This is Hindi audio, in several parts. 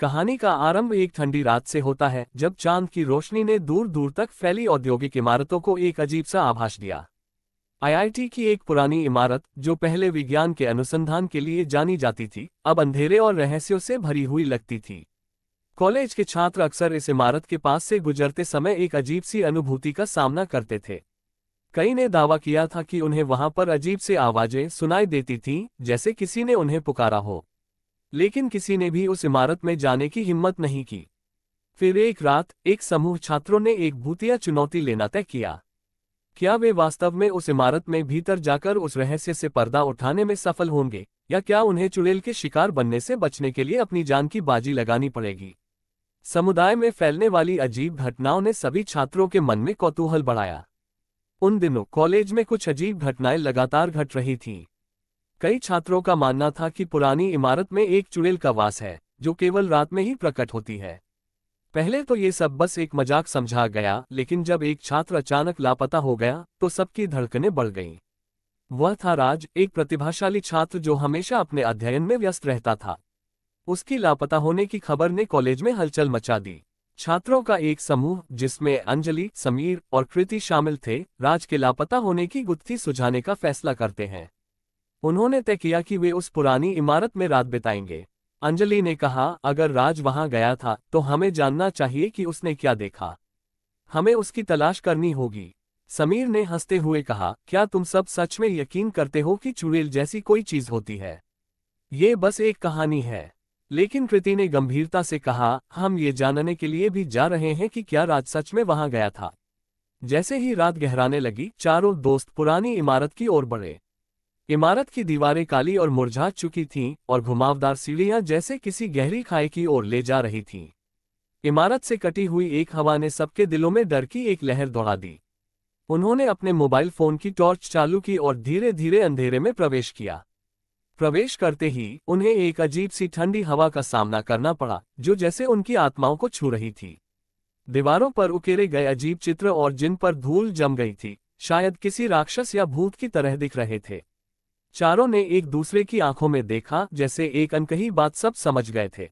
कहानी का आरंभ एक ठंडी रात से होता है जब चांद की रोशनी ने दूर दूर तक फैली औद्योगिक इमारतों को एक अजीब सा आभास दिया। आईआईटी की एक पुरानी इमारत जो पहले विज्ञान के अनुसंधान के लिए जानी जाती थी, अब अंधेरे और रहस्यों से भरी हुई लगती थी। कॉलेज के छात्र अक्सर इस इमारत के पास से गुजरते समय एक अजीब सी अनुभूति का सामना करते थे। कई ने दावा किया था कि उन्हें वहां पर अजीब से आवाजें सुनाई देती थीं, जैसे किसी ने उन्हें पुकारा हो। लेकिन किसी ने भी उस इमारत में जाने की हिम्मत नहीं की। फिर एक रात एक समूह छात्रों ने एक भूतिया चुनौती लेना तय किया। क्या वे वास्तव में उस इमारत में भीतर जाकर उस रहस्य से पर्दा उठाने में सफल होंगे, या क्या उन्हें चुड़ैल के शिकार बनने से बचने के लिए अपनी जान की बाजी लगानी पड़ेगी। समुदाय में फैलने वाली अजीब घटनाओं ने सभी छात्रों के मन में कौतूहल बढ़ाया। उन दिनों कॉलेज में कुछ अजीब घटनाएं लगातार घट रही थीं। कई छात्रों का मानना था कि पुरानी इमारत में एक चुड़ैल का वास है, जो केवल रात में ही प्रकट होती है। पहले तो ये सब बस एक मजाक समझा गया, लेकिन जब एक छात्र अचानक लापता हो गया तो सबकी धड़कनें बढ़ गईं। वह था राज, एक प्रतिभाशाली छात्र जो हमेशा अपने अध्ययन में व्यस्त रहता था। उसकी लापता होने की खबर ने कॉलेज में हलचल मचा दी। छात्रों का एक समूह, जिसमें अंजलि, समीर और कृति शामिल थे, राज के लापता होने की गुत्थी सुलझाने का फैसला करते हैं। उन्होंने तय किया कि वे उस पुरानी इमारत में रात बिताएंगे। अंजलि ने कहा, अगर राज वहां गया था तो हमें जानना चाहिए कि उसने क्या देखा। हमें उसकी तलाश करनी होगी। समीर ने हंसते हुए कहा, क्या तुम सब सच में यकीन करते हो कि चुड़ैल जैसी कोई चीज होती है? ये बस एक कहानी है। लेकिन कृति ने गंभीरता से कहा, हम ये जानने के लिए भी जा रहे हैं कि क्या राज सच में वहां गया था। जैसे ही रात गहराने लगी, चारों दोस्त पुरानी इमारत की ओर बढ़े। इमारत की दीवारें काली और मुरझा चुकी थीं और घुमावदार सीढ़ियां जैसे किसी गहरी खाई की ओर ले जा रही थीं। इमारत से कटी हुई एक हवा ने सबके दिलों में डर की एक लहर दौड़ा दी। उन्होंने अपने मोबाइल फोन की टॉर्च चालू की और धीरे धीरे अंधेरे में प्रवेश किया। प्रवेश करते ही उन्हें एक अजीब सी ठंडी हवा का सामना करना पड़ा, जो जैसे उनकी आत्माओं को छू रही थी। दीवारों पर उकेरे गए अजीब चित्र और जिन पर धूल जम गई थी, शायद किसी राक्षस या भूत की तरह दिख रहे थे। चारों ने एक दूसरे की आंखों में देखा, जैसे एक अनकही बात सब समझ गए थे।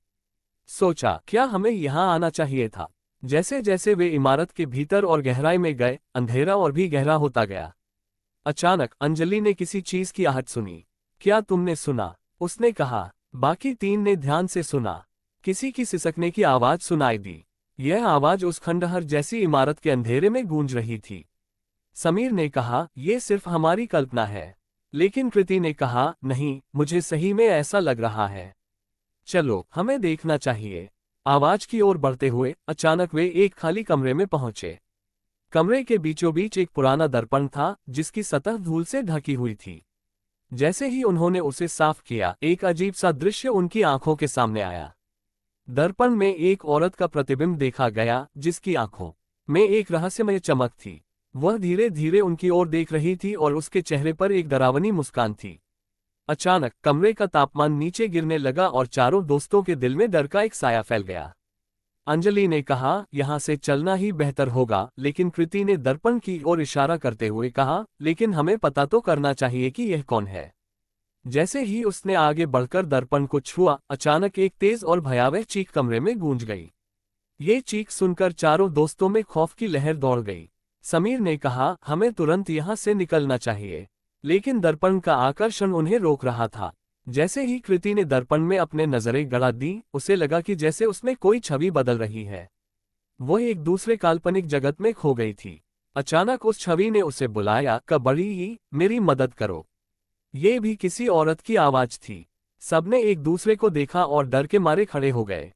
सोचा, क्या हमें यहाँ आना चाहिए था? जैसे जैसे वे इमारत के भीतर और गहराई में गए, अंधेरा और भी गहरा होता गया। अचानक अंजलि ने किसी चीज की आहट सुनी। क्या तुमने सुना? उसने कहा। बाकी तीन ने ध्यान से सुना। किसी की सिसकने की आवाज सुनाई दी। यह आवाज उस खंडहर जैसी इमारत के अंधेरे में गूंज रही थी। समीर ने कहा, यह सिर्फ हमारी कल्पना है। लेकिन कृति ने कहा, नहीं, मुझे सही में ऐसा लग रहा है। चलो, हमें देखना चाहिए। आवाज की ओर बढ़ते हुए अचानक वे एक खाली कमरे में पहुंचे। कमरे के बीचों बीच एक पुराना दर्पण था, जिसकी सतह धूल से ढकी हुई थी। जैसे ही उन्होंने उसे साफ किया, एक अजीब सा दृश्य उनकी आंखों के सामने आया। दर्पण में एक औरत का प्रतिबिंब देखा गया, जिसकी आंखों में एक रहस्यमय चमक थी। वह धीरे धीरे उनकी ओर देख रही थी और उसके चेहरे पर एक डरावनी मुस्कान थी। अचानक कमरे का तापमान नीचे गिरने लगा और चारों दोस्तों के दिल में डर का एक साया फैल गया। अंजलि ने कहा, यहाँ से चलना ही बेहतर होगा, लेकिन कृति ने दर्पण की ओर इशारा करते हुए कहा, लेकिन हमें पता तो करना चाहिए कि यह कौन है। जैसे ही उसने आगे बढ़कर दर्पण को छुआ, अचानक एक तेज और भयावह चीख कमरे में गूंज गई। ये चीख सुनकर चारों दोस्तों में खौफ की लहर दौड़ गई। समीर ने कहा, हमें तुरंत यहाँ से निकलना चाहिए, लेकिन दर्पण का आकर्षण उन्हें रोक रहा था। जैसे ही कृति ने दर्पण में अपने नजरें गड़ा दी, उसे लगा कि जैसे उसमें कोई छवि बदल रही है। वह एक दूसरे काल्पनिक जगत में खो गई थी। अचानक उस छवि ने उसे बुलाया, कबड़ी, मेरी मदद करो। ये भी किसी औरत की आवाज थी। सबने एक दूसरे को देखा और डर के मारे खड़े हो गए।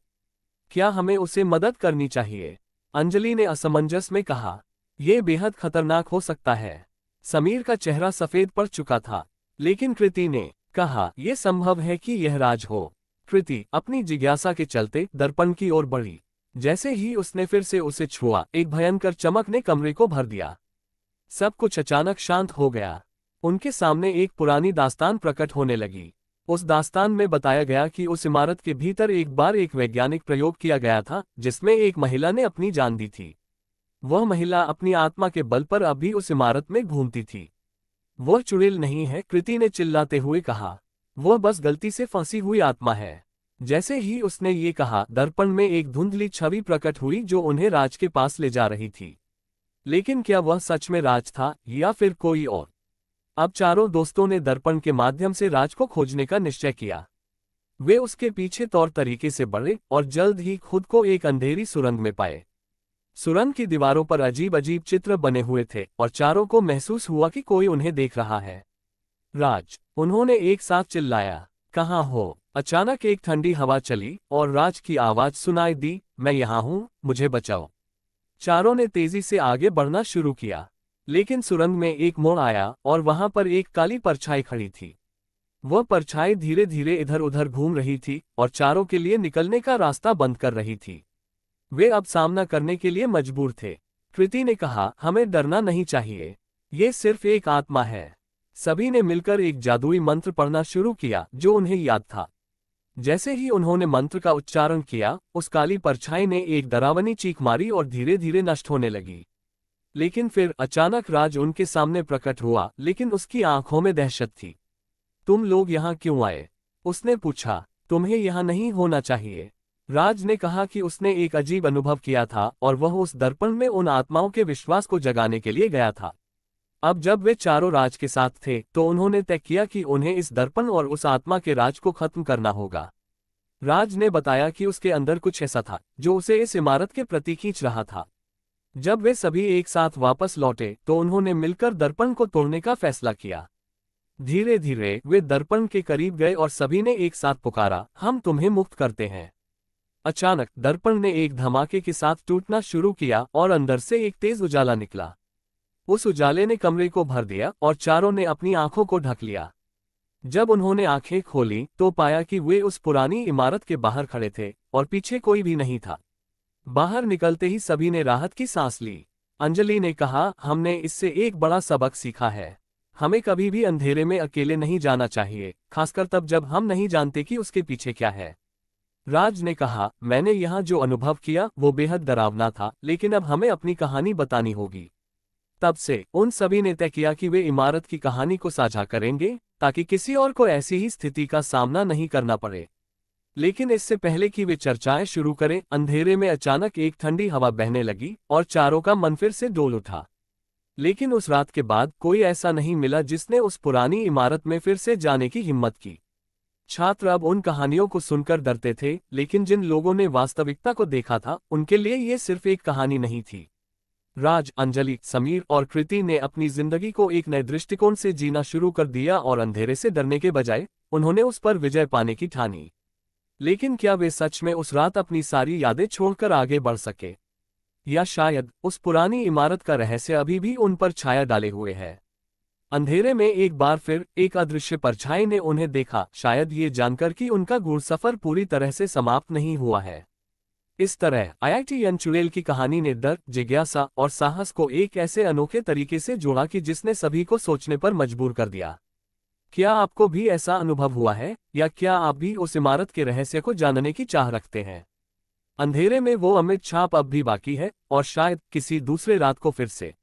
क्या हमें उसे मदद करनी चाहिए? अंजलि ने असमंजस में कहा। यह बेहद खतरनाक हो सकता है। समीर का चेहरा सफेद पड़ चुका था, लेकिन कृति ने कहा, यह संभव है कि यह राज हो। कृति अपनी जिज्ञासा के चलते दर्पण की ओर बढ़ी। जैसे ही उसने फिर से उसे छुआ, एक भयंकर चमक ने कमरे को भर दिया। सब कुछ अचानक शांत हो गया। उनके सामने एक पुरानी दास्तान प्रकट होने लगी। उस दास्तान में बताया गया कि उस इमारत के भीतर एक बार एक वैज्ञानिक प्रयोग किया गया था, जिसमें एक महिला ने अपनी जान दी थी। वह महिला अपनी आत्मा के बल पर अभी उस इमारत में घूमती थी। वह चुड़ैल नहीं है, कृति ने चिल्लाते हुए कहा। वह बस गलती से फंसी हुई आत्मा है। जैसे ही उसने ये कहा, दर्पण में एक धुंधली छवि प्रकट हुई जो उन्हें राज के पास ले जा रही थी। लेकिन क्या वह सच में राज था या फिर कोई और? अब चारों दोस्तों ने दर्पण के माध्यम से राज को खोजने का निश्चय किया। वे उसके पीछे तौर तरीके से बढ़े और जल्द ही खुद को एक अंधेरी सुरंग में पाए। सुरंग की दीवारों पर अजीब अजीब चित्र बने हुए थे और चारों को महसूस हुआ कि कोई उन्हें देख रहा है। राज, उन्होंने एक साथ चिल्लाया। कहाँ हो? अचानक एक ठंडी हवा चली और राज की आवाज सुनाई दी, मैं यहाँ हूँ, मुझे बचाओ। चारों ने तेजी से आगे बढ़ना शुरू किया, लेकिन सुरंग में एक मोड़ आया और वहां पर एक काली परछाई खड़ी थी। वह परछाई धीरे धीरे इधर उधर घूम रही थी और चारों के लिए निकलने का रास्ता बंद कर रही थी। वे अब सामना करने के लिए मजबूर थे। कृति ने कहा, हमें डरना नहीं चाहिए, ये सिर्फ एक आत्मा है। सभी ने मिलकर एक जादुई मंत्र पढ़ना शुरू किया जो उन्हें याद था। जैसे ही उन्होंने मंत्र का उच्चारण किया, उस काली परछाई ने एक डरावनी चीख मारी और धीरे धीरे नष्ट होने लगी। लेकिन फिर अचानक राज उनके सामने प्रकट हुआ, लेकिन उसकी आंखों में दहशत थी। तुम लोग यहाँ क्यों आए? उसने पूछा। तुम्हें यहाँ नहीं होना चाहिए। राज ने कहा कि उसने एक अजीब अनुभव किया था और वह उस दर्पण में उन आत्माओं के विश्वास को जगाने के लिए गया था। अब जब वे चारों राज के साथ थे तो उन्होंने तय किया कि उन्हें इस दर्पण और उस आत्मा के राज को खत्म करना होगा। राज ने बताया कि उसके अंदर कुछ ऐसा था जो उसे इस इमारत के प्रति खींच रहा था। जब वे सभी एक साथ वापस लौटे तो उन्होंने मिलकर दर्पण को तोड़ने का फैसला किया। धीरे धीरे वे दर्पण के करीब गए और सभी ने एक साथ पुकारा, हम तुम्हें मुक्त करते हैं। अचानक दर्पण ने एक धमाके के साथ टूटना शुरू किया और अंदर से एक तेज उजाला निकला। उस उजाले ने कमरे को भर दिया और चारों ने अपनी आंखों को ढक लिया। जब उन्होंने आंखें खोली तो पाया कि वे उस पुरानी इमारत के बाहर खड़े थे और पीछे कोई भी नहीं था। बाहर निकलते ही सभी ने राहत की सांस ली। अंजलि ने कहा, हमने इससे एक बड़ा सबक सीखा है। हमें कभी भी अंधेरे में अकेले नहीं जाना चाहिए, खासकर तब जब हम नहीं जानते कि उसके पीछे क्या है। राज ने कहा, मैंने यहाँ जो अनुभव किया वो बेहद डरावना था, लेकिन अब हमें अपनी कहानी बतानी होगी। तब से उन सभी ने तय किया कि वे इमारत की कहानी को साझा करेंगे ताकि किसी और को ऐसी ही स्थिति का सामना नहीं करना पड़े। लेकिन इससे पहले कि वे चर्चाएं शुरू करें, अंधेरे में अचानक एक ठंडी हवा बहने लगी और चारों का मन फिर से डोल उठा। लेकिन उस रात के बाद कोई ऐसा नहीं मिला जिसने उस पुरानी इमारत में फिर से जाने की हिम्मत की। छात्र अब उन कहानियों को सुनकर डरते थे, लेकिन जिन लोगों ने वास्तविकता को देखा था उनके लिए ये सिर्फ एक कहानी नहीं थी। राज, अंजलि, समीर और कृति ने अपनी जिंदगी को एक नए दृष्टिकोण से जीना शुरू कर दिया और अंधेरे से डरने के बजाय उन्होंने उस पर विजय पाने की ठानी। लेकिन क्या वे सच में उस रात अपनी सारी यादें छोड़कर आगे बढ़ सके? या शायद उस पुरानी इमारत का रहस्य अभी भी उन पर छाया डाले हुए है? अंधेरे में एक बार फिर एक अदृश्य परछाई ने उन्हें देखा, शायद ये जानकर कि उनका गूढ़ सफर पूरी तरह से समाप्त नहीं हुआ है। इस तरह IIT चुड़ैल की कहानी ने डर, जिज्ञासा और साहस को एक ऐसे अनोखे तरीके से जोड़ा कि जिसने सभी को सोचने पर मजबूर कर दिया। क्या आपको भी ऐसा अनुभव हुआ है, या क्या आप भी उस इमारत के रहस्य को जानने की चाह रखते हैं? अंधेरे में वो अमिट छाप अब भी बाकी है और शायद किसी दूसरे रात को फिर से